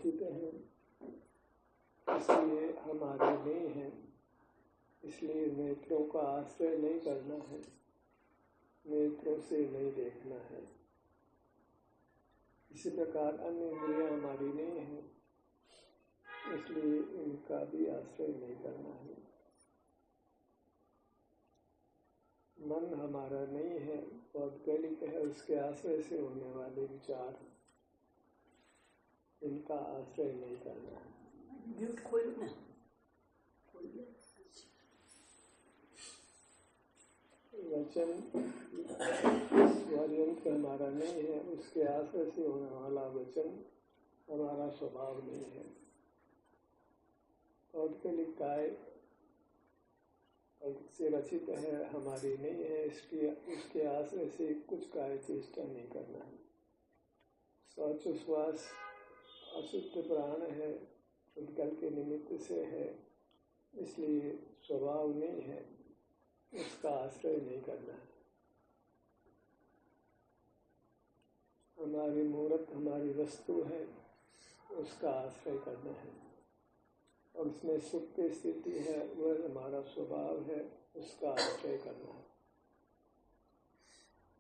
रचित हैं, इसलिए हमारे नहीं हैं, इसलिए नेत्रों का आश्रय नहीं करना है, नेत्रों से नहीं देखना है। इसी प्रकार अन्य इंद्रियां हमारी नहीं हैं, इसलिए इनका भी आश्रय नहीं करना है। मन हमारा नहीं है, पौद्गलिक है, उसके आश्रय से होने वाले विचार, इनका आश्रय नहीं करना है। वचन स्वयंत्र हमारा नहीं है, उसके आश्रय से होने वाला वचन हमारा स्वभाव नहीं है। पौद्गलिक काय से रचित है, हमारी नहीं है, इसलिए उसके आश्रय से कुछ कार्य चेष्टा नहीं करना है। शौचोच्छ्वास अशुद्ध प्राण है, उद्गल के निमित्त से है, इसलिए स्वभाव नहीं है, उसका आश्रय नहीं करना है। हमारी मूर्त हमारी वस्तु है, उसका आश्रय करना है। और उसमें सुख की स्थिति है, वह हमारा स्वभाव है, उसका आश्रय करना है।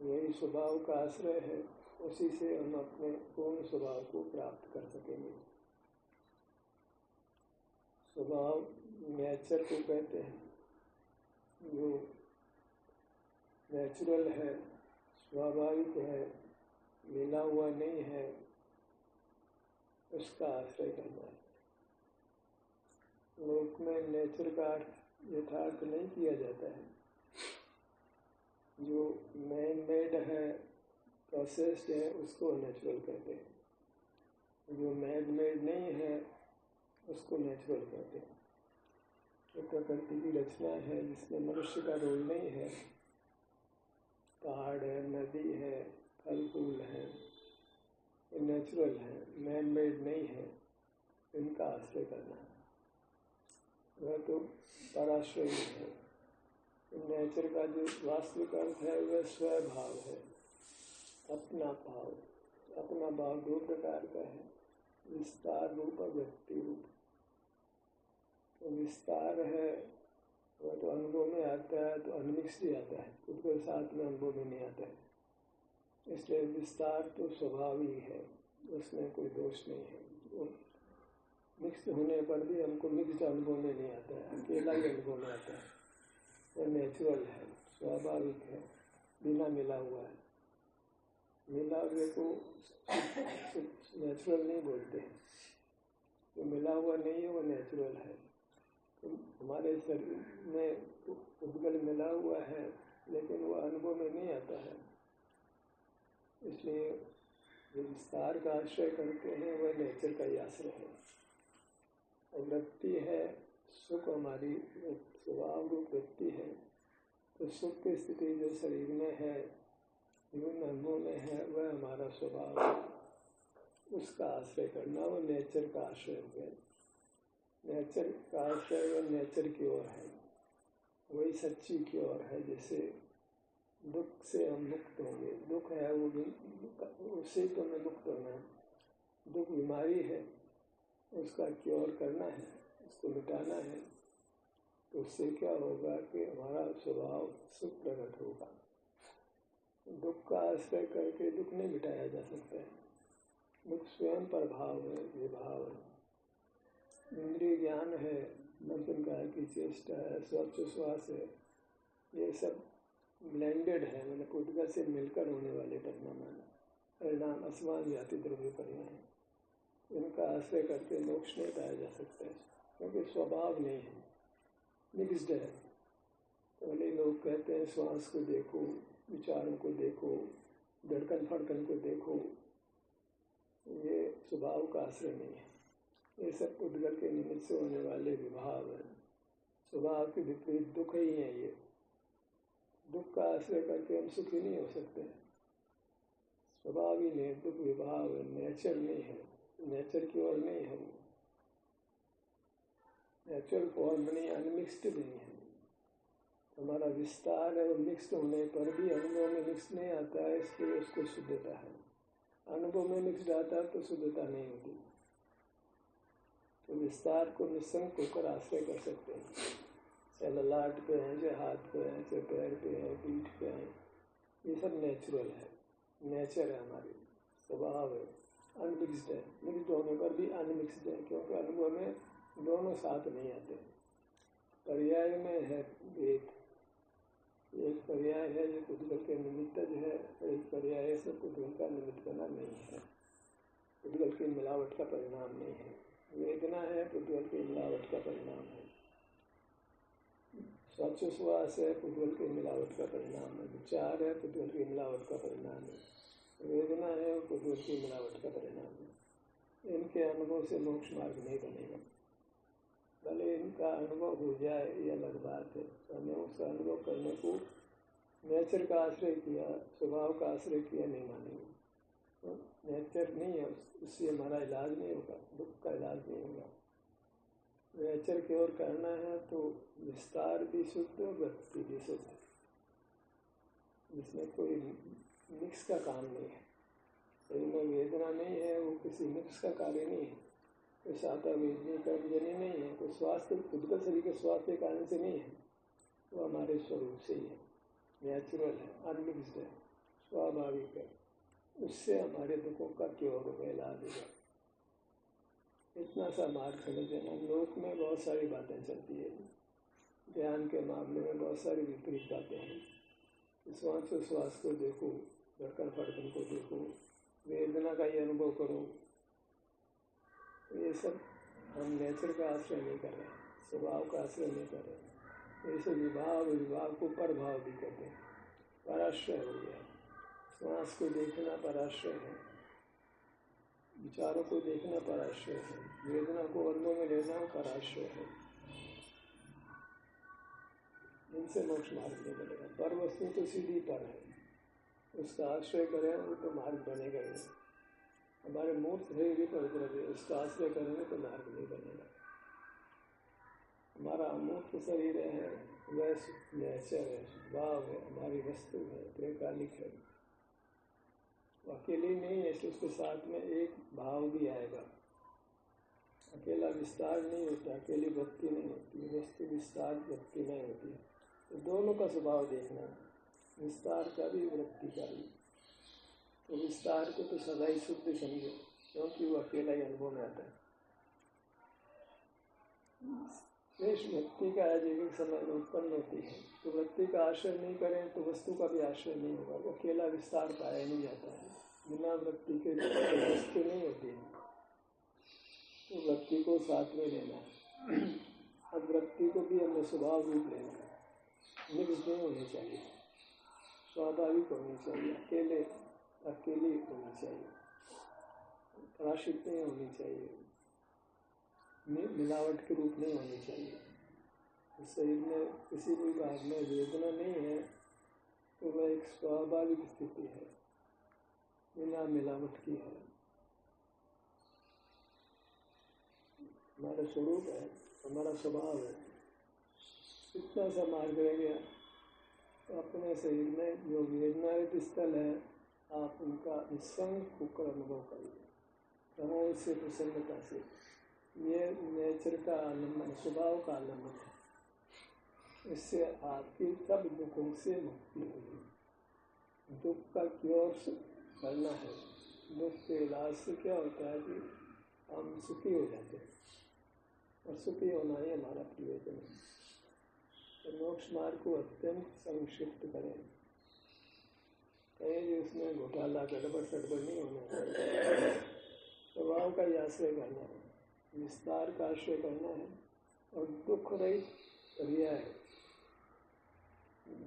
वही स्वभाव का आश्रय है, उसी से हम अपने पूर्ण स्वभाव को प्राप्त कर सकेंगे। स्वभाव नेचर को कहते हैं, जो नेचुरल है, स्वाभाविक है, मिला हुआ नहीं है, उसका आश्रय करना है। लोक में नेचर का यथार्थ नहीं किया जाता है। जो मैन मेड है, प्रोसेस्ड है, उसको नेचुरल कहते हैं। जो मैन मेड नहीं है, उसको नेचुरल कहते हैं। तो प्रकृति की रचना है जिसमें मनुष्य का रोल नहीं है। पहाड़ है, नदी है, फल फूल है, ये नेचुरल है, मैन मेड नहीं है, इनका आश्रय करना है। वह तो पराश्रयी है। नेचर का जो वास्तविक अर्थ है वह स्वभाव है, अपना भाव। अपना भाव दो प्रकार का है, विस्तार रूप और व्यक्ति रूप। तो विस्तार है वह तो अनुभव में आता है, तो अनमिक्स ही आता है, उसके साथ में अनुभव में नहीं आता है। इसलिए विस्तार तो स्वभाव ही है, उसमें कोई दोष नहीं है। मिक्स होने पर भी हमको मिक्स्ड अनुभव में नहीं आता है, अकेला ही अनुभव में आता है। वह नेचुरल है, स्वाभाविक है, बिना मिला हुआ है। मिला हुए को नेचुरल नहीं बोलते हैं। जो मिला हुआ नहीं है वो नेचुरल है। तो हमारे शरीर में उद्गल मिला हुआ है, लेकिन वो अनुभव में नहीं आता है। इसलिए जो विस्तार का आश्रय करते हैं वह नेचर का ही आश्रय है। और वृत्ति है, सुख हमारी स्वभाव रूप वृत्ति है। तो सुख की स्थिति जो शरीर में है, जीवन अनुभव में है, वह हमारा स्वभाव है, उसका आश्रय करना वो नेचर का आश्रय हो गया। नेचर का आश्रय वह नेचर की ओर है, वही सच्ची की ओर है। जैसे दुख से हम मुक्त होंगे, दुख है वो उससे तो हमें मुक्त होना है। दुख बीमारी है, उसका क्योर करना है, उसको मिटाना है। तो उससे क्या होगा कि हमारा स्वभाव सुख प्रकट होगा। दुख का आश्रय करके दुख नहीं मिटाया जा सकता है। दुख स्वयं प्रभाव है, विभाव है। इंद्रिय ज्ञान है, दर्शन काय की चेष्टा है, श्वास है, ये सब ब्लेंडेड है, मतलब उद्गत से मिलकर होने वाले परिणाम असमान जाति द्रव्य परिणाम है। इनका आश्रय करके मोक्ष नहीं पाया जा सकता है, क्योंकि स्वभाव नहीं है, मिक्स्ड है। पहले लोग कहते हैं श्वास को देखो, विचारों को देखो, धड़कन फड़कन को देखो, ये स्वभाव का आश्रय नहीं है। ये सब उद्गत के निमित्त से होने वाले विभाव है। स्वभाव के विपरीत दुख ही है। ये दुख का आश्रय करके हम सुखी नहीं हो सकते। स्वभाव ही नहीं, दुख विभाव है, नेचर नहीं है, नेचर की ओर नहीं है। वो नेचुरल फॉर्म नहीं, अनमिक्स्ड नहीं है। हमारा विस्तार है, वो मिक्स्ड होने पर भी अनुभव में मिक्स नहीं आता है, इसलिए उसको शुद्धता है। अनुभव में मिक्स्ड आता है तो शुद्धता नहीं होती। तो विस्तार को निसंक होकर आश्रय कर सकते हैं। चाहे ललाट पे हैं, चाहे हाथ पे हैं, चाहे पैर पे हैं, पीठ पे हैं, ये सब नेचुरल है, नेचर है, हमारी स्वभाव है। अनमिक्सड है, मिक्सड होने पर भी अनमिक्सड है, क्योंकि अनुभव में दोनों साथ नहीं आते। पर्याय में है भेद। एक पर्याय है जो पुद्गल के निमित्तज है, एक पर्याय से पुद्गल का निमित्त बना नहीं है, पुद्गल की मिलावट का परिणाम नहीं है। वेदना है पुद्गल की मिलावट का परिणाम है, श्वासोच्छ्वास है पुद्गल की मिलावट का परिणाम है, विचार है पुद्गल की मिलावट का परिणाम है, वेदना है पुद्गल की मिलावट का परिणाम है। इनके अनुभव से मोक्ष मार्ग नहीं बनेगा। भले इनका अनुभव हो जाए ये अलग बात है, हमें उस अनुभव करने को नेचर का आश्रय किया, स्वभाव का आश्रय किया नहीं मानेंगे। तो नेचर नहीं है, उससे हमारा इलाज नहीं होगा, दुख का इलाज नहीं होगा। नेचर की ओर करना है तो विस्तार भी शुद्ध, वृत्ति भी शुद्ध, जिसमें कोई मिक्स का काम नहीं है। इनमें वेदना नहीं है, वो किसी मिक्स का कार्य नहीं है, कोई साता वेदनी कर्मजनी नहीं है, कोई स्वास्थ्य खुद का शरीर के स्वास्थ्य के कारण से नहीं है, वो हमारे स्वरूप से ही है, नेचुरल है, अनमिक्सड है, स्वाभाविक है। उससे हमारे दुखों का क्योर होगा, इलाज होगा। इतना सा मार्ग समझ लेना। लोक में बहुत सारी बातें चलती है, ध्यान के मामले में बहुत सारी विपरीत बातें हैं। श्वास को देखो, धड़कन फड़कन को देखो, वेदना का ही अनुभव करो। ये सब हम नेचर का आश्रय नहीं कर रहे, स्वभाव का आश्रय नहीं कर रहे। ऐसे विभाव को परभाव भी कहते हैं, पराश्रय हो गया। श्वास को देखना पराश्रय है, विचारों को देखना पराश्रय है, वेदना को अनुभव में लेना पराश्रय है। इनसे मोक्ष मार्ग नहीं बनेगा। पर वस्तु तो सीधी पर है, उसका आश्रय करें वो तो मार्ग बनेगा ही नहीं। हमारे मूर्त शरीर भी पवित्र है, उसका आश्रय करेंगे तो मार्ग नहीं बनेगा। हमारा अमूर्त शरीर है, वह नेचर है, भाव है, हमारी वस्तु है, त्रैकालिक है, अकेली नहीं है, तो उसके साथ में एक भाव भी आएगा। अकेला विस्तार नहीं होता, अकेली वृत्ति नहीं होती, वस्तु विस्तार वृत्ति नहीं होती। तो दोनों का स्वभाव देखना, विस्तार का भी वृत्ति का भी। तो विस्तार को तो सदा ही शुद्ध समझो, क्योंकि वो अकेला ही अनुभव में आता है। शेष वृत्ति का आज एक समय में उत्पन्न होती है, तो वृत्ति का आश्रय नहीं करें तो वस्तु का भी आश्रय नहीं होगा। वो अकेला विस्तार पाया नहीं जाता है, बिना वृत्ति के वस्तु नहीं होती है। तो वृत्ति को साथ में लेना है। अब वृत्ति को भी हमने स्वभाव रूप लेना है, मिक्स नहीं होनी चाहिए, स्वाभाविक होनी चाहिए, अकेली होनी चाहिए, पराश्रित नहीं होनी चाहिए, मिलावट के रूप नहीं होनी चाहिए। शरीर में किसी भी भाग में वेदना नहीं है तो वह एक स्वाभाविक स्थिति है, बिना मिलावट की है, हमारा स्वरूप है, हमारा स्वभाव है। इतना सा मार्ग रह गया। तो अपने शरीर में जो वेदनारहित स्थल है, आप उनका निसंग होकर अनुभव करिए, प्रमोद से, प्रसन्नता से। ये नेचर का आलम्बन, स्वभाव का आलम्बन है। इससे आपकी सब दुखों से मुक्ति होगी। दुख का क्योर करना है। दुख के इलाज से क्या होता है कि हम सुखी हो जाते हैं, और सुखी होना ही हमारा प्रयोजन है। तो मोक्ष मार्ग को अत्यंत संक्षिप्त करें, कहीं भी उसमें घोटाला गड़बड़ सड़बड़ नहीं होना चाहिए। स्वभाव का ही आश्रय करना है, विस्तार का आश्रय करना है, और दुख रहित पर्याय है।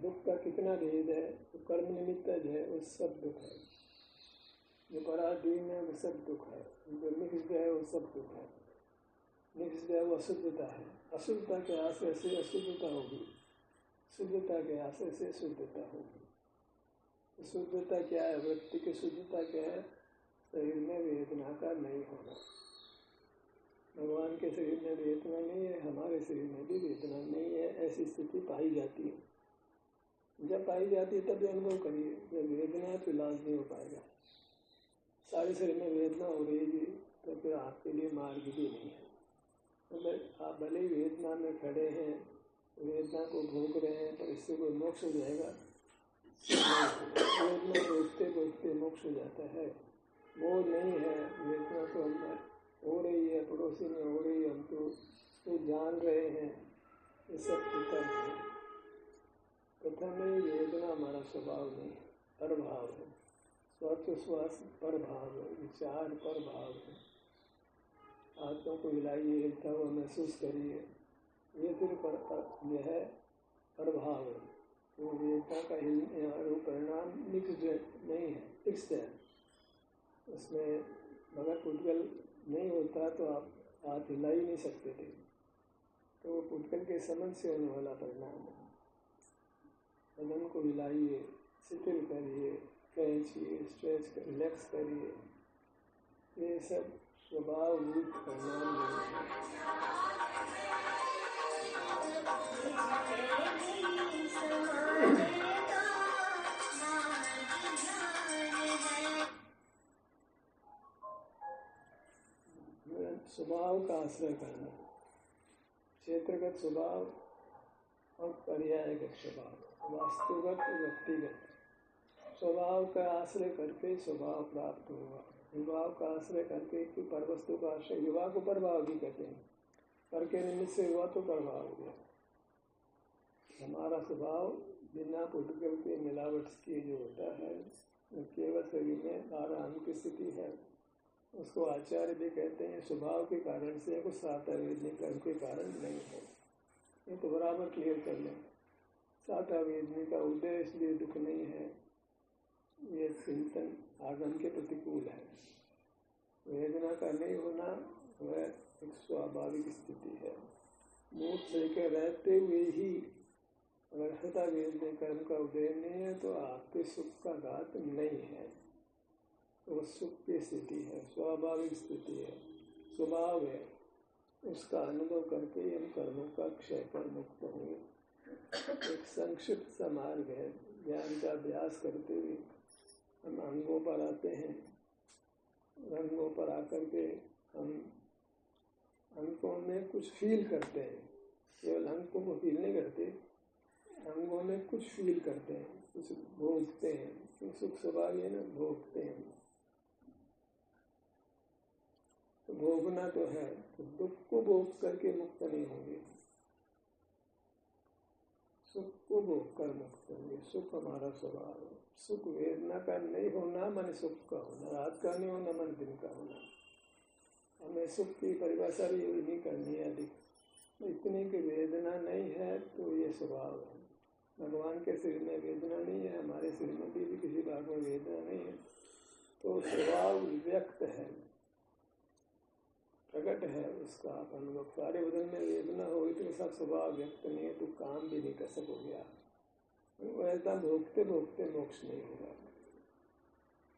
दुख का कितना भेद है, तो कर्म निमित्तज है वो सब दुख है, जो पराधीन है वो सब दुख है, जो मिक्स्ड है वो सब दुख है। मिक्स्ड है वो अशुद्धता है, अशुद्धता के आश्रय से अशुद्धता होगी, शुद्धता के आश्रय से शुद्धता होगी। शुद्धता क्या है? वृत्ति की शुद्धता क्या है? शरीर में वेदना का नहीं होना। भगवान के शरीर में वेदना नहीं है, हमारे शरीर में भी वेदना नहीं है, ऐसी स्थिति पाई जाती है। जब पाई जाती है तब अनुभव करिए। जब वेदना है तो इलाज नहीं हो पाएगा। सारे शरीर में वेदना हो रही है तो फिर आपके लिए मार्ग भी नहीं है। मतलब आप भले ही वेदना में खड़े हैं, वेदना को भोग रहे हैं, पर इससे कोई मोक्ष हो जाएगा? वेदना भोगते भोगते मोक्ष हो जाता है, वो नहीं है। वेदना तो हम हो रही है, पड़ोसी में हो रही है, हम तो जान रहे हैं, ये सब वितर्क है। कथा में वेदना हमारा स्वभाव नहीं है, परभाव है। श्वास परभाव है, विचार परभाव है। हाथों को हिलाइए, हिलता हुआ महसूस करिए, ये फिर यह है प्रभाव है। वो वेदना का यहाँ परिणाम मिक्स्ड नहीं है, फिक्स्ड है। उसमें अगर पुटकल नहीं होता तो आप हाथ हिला ही नहीं सकते थे, तो वो पुटकल के समझ से होने वाला परिणाम है। बदन को हिलाइए, शिथिल करिए, खींचिए, स्ट्रेच कर, रिलैक्स करिए, ये सब स्वभाव रूप परिणाम नहीं है। स्वभाव का आश्रय करना, क्षेत्रगत स्वभाव और पर्यायगत स्वभाव, वास्तुगत व्यक्तिगत। स्वभाव का आश्रय करके स्वभाव प्राप्त होगा, विभाव का आश्रय करके कि पर वस्तु का आश्रय, विवाह को प्रभाव भी कहते हैं, पर के निमित्त से हुआ तो प्रभाव हो गया। हमारा स्वभाव बिना पुटकल के मिलावट के जो होता है, केवल शरीर में आराम की स्थिति है, उसको आचार्य भी कहते हैं स्वभाव के कारण से, कुछ सातावेदनी कर्म के कारण नहीं है। ये तो बराबर क्लियर कर लें। सातावेदनी का उदय इसलिए दुख नहीं है, ये चिंतन आगम के प्रतिकूल है। वेदना का नहीं होना वह एक स्वाभाविक स्थिति है। मूड सही के रहते हुए ही अगर सातावेदनी कर्म का उदय नहीं है तो आपके सुख का घात नहीं है, वो सुख की स्थिति है, स्वाभाविक स्थिति है, स्वभाव है। उसका अनुभव करके हम कर्मों का क्षय कर मुक्त होंगे। एक संक्षिप्त सा मार्ग है, ज्ञान का अभ्यास करते हुए हम अंगों पर आते हैं। अंगों पर आकर के हम अंगों में कुछ फील करते हैं, केवल अंगों को फील नहीं करते, अंगों में कुछ फील करते हैं, कुछ भोगते हैं। तो सुख स्वभाव है ना, भोगते हैं। तो भोगना तो है, तो दुख को भोग करके मुक्त नहीं होंगे, सुख को भोग कर मुक्त होंगे। सुख हमारा स्वभाव है। सुख वेदना का नहीं होना मन सुख का होना, रात का नहीं होना मन दिन का होना। हमें सुख की परिभाषा भी यही नहीं करनी है अधिक। इतनी की वेदना नहीं है तो ये स्वभाव है। भगवान के शरीर में वेदना नहीं है, हमारे शरीर में भी किसी भाग में वेदना नहीं है, तो स्वभाव व्यक्त है, प्रकट है उसका अनुभव। सारे बदन में वेदना हो तो सब स्वभाव व्यक्त नहीं है, तो काम भी नहीं कर सकोगे आप। वैसा भोगते भोगते मोक्ष नहीं होगा।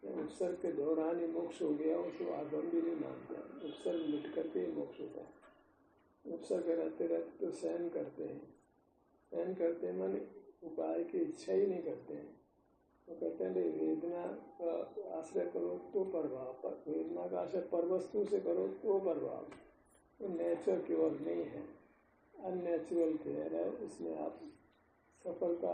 उपसर्ग के दौरान ही मोक्ष हो गया उसको आगम भी नहीं मानता। उपसर्ग मिट करके ही मोक्ष होता है। उपसर्ग रहते रहते तो सहन करते हैं, सहन करते हैं माने उपाय की इच्छा ही नहीं करते हैं। तो कहते हैं वेदना का आश्रय करो तो प्रभाव, पर वेदना का आश्रय पर वस्तु से करो तो प्रभाव। तो नेचर की ओर नहीं है, अननेचुरल केयर है। उसमें आप सफलता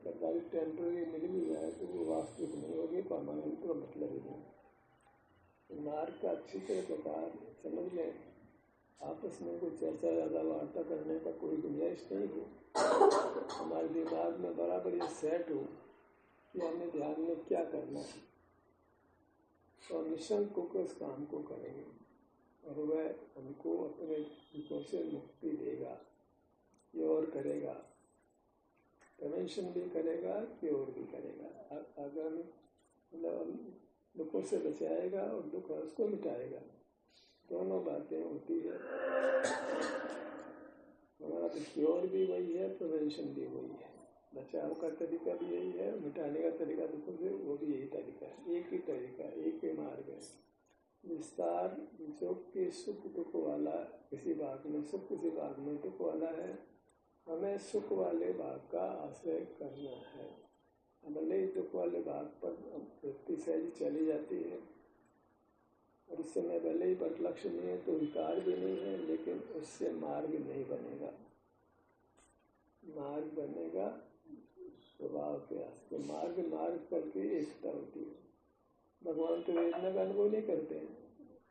कभी टेम्पररी मिल भी जाए तो वो वास्तविक नहीं होगी, परमानेंट का मतलब ही नहीं। मार्ग का अच्छी तरह प्रकार समझ लें, आपस में कोई चर्चा ज़्यादा वार्ता करने का कोई गुंजाइश नहीं हो। हमारे दिमाग में बराबर ये सेट हो कि हमें ध्यान में क्या करना है, और निशंक होकर इस काम को करेंगे और वह हमको अपने दुखों से मुक्ति देगा, क्योर करेगा, प्रिवेंशन भी करेगा, क्योर भी करेगा। अगर मतलब दुखों से बचाएगा और दुख उसको मिटाएगा, दोनों बातें होती है। हमारा तो क्योर भी वही है, प्रिवेंशन भी वही है। बचाव का तरीका भी यही है, मिटाने का तरीका दुखों से वो भी यही तरीका है। एक ही तरीका, एक ही मार्ग है। विस्तार जो कि सुख दुख वाला किसी भाग में सुख, किसी भाग में दुख वाला है, हमें सुख वाले भाग का आश्रय करना है। भले ही दुख वाले भाग पर वृत्ति सहज चली जाती है, और इस समय भले ही पट लक्ष्य नहीं है तो विकार भी नहीं है, लेकिन उससे मार्ग नहीं बनेगा। मार्ग बनेगा स्वभाव के आस्ते। मार्ग फल की एकता होती है। भगवान तो वेदना का अनुभव नहीं करते हैं,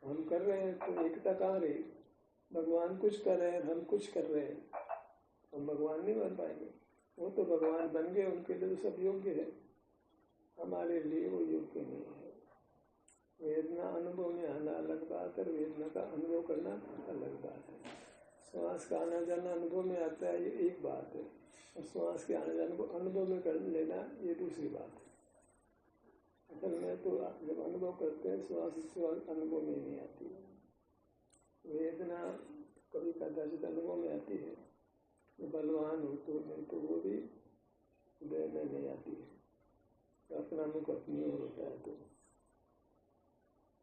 हम कर रहे हैं, तो एकता कहाँ रही? भगवान कुछ कर रहे हैं, हम कुछ कर रहे हैं, हम भगवान नहीं बन पाएंगे। वो तो भगवान बन गए, उनके लिए तो सब योग्य है, हमारे लिए वो योग्य नहीं है। वेदना अनुभव में आना अलग बात है, वेदना का अनुभव करना अलग बात है। श्वास का आना जाना अनुभव में आता है, ये एक बात है, और श्वास के आने जाने को अनुभव में कर लेना ये दूसरी बात है। असल में तो जब अनुभव करते हैं श्वास अनुभव में नहीं आती है। वेदना कभी कदाचित अनुभव में आती है, बलवान हो तो, नहीं तो वो भी हृदय में नहीं आती है। तो अपना मुख अपनी ओर होता है, तो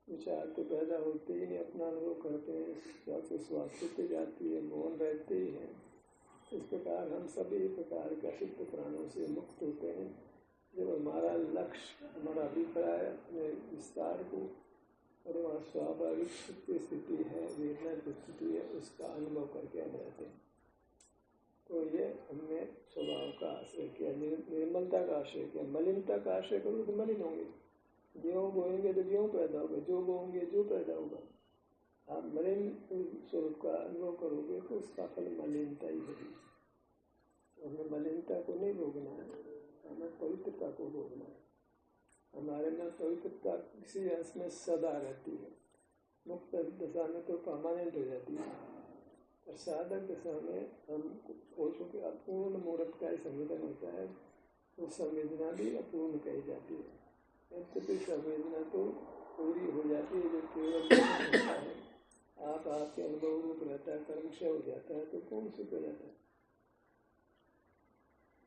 विचार तो पैदा होते ही नहीं, अपना अनुभव करते हैं, श्वास पे जाती है, मौन रहते ही हैं। इस प्रकार हम सभी प्रकार के अशुद्ध प्राणों से मुक्त होते हैं जब हमारा लक्ष्य, हमारा अभिप्राय अपने विस्तार को और वहाँ स्वाभाविक की स्थिति है, वेदना की स्थिति है, उसका अनुभव करके हम रहते हैं। तो ये हमने स्वभाव का आश्रय किया, निर्मलता का आश्रय किया। मलिनता का आश्रय करो तो मलिन होंगे, गेहूँ बोएंगे तो गेहूँ पैदा होगा, जो बोएंगे जो पैदा होगा। आप मलिन स्वरूप का अनुभव करोगे तो उसका फल मलिनता ही होगी। हमें मलिनता को नहीं भोगना है, हमें पवित्रता को भोगना है। हमारे में पवित्रता किसी अंश में सदा रहती है, मुक्त दशा में तो परमानेंट हो जाती है, और साधक दशा में हम कोशों के अपूर्ण मूर्त का ही संवेदन होता है, वो संवेदना भी अपूर्ण कही जाती है। यद्यपि संवेदना तो पूरी हो जाती है, जो केवल होता है, आप आपके अनुभव रूप रहता है, कर्मशय हो जाता है, तो कौन सुख हो जाता है।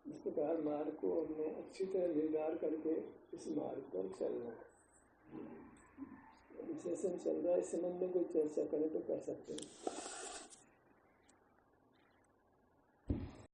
इस प्रकार मार्ग को हमने अच्छी तरह निर्धार करके इस मार्ग पर चलना है। सेशन चल रहा है, इस संबंध में कोई चर्चा करें तो कर सकते हैं।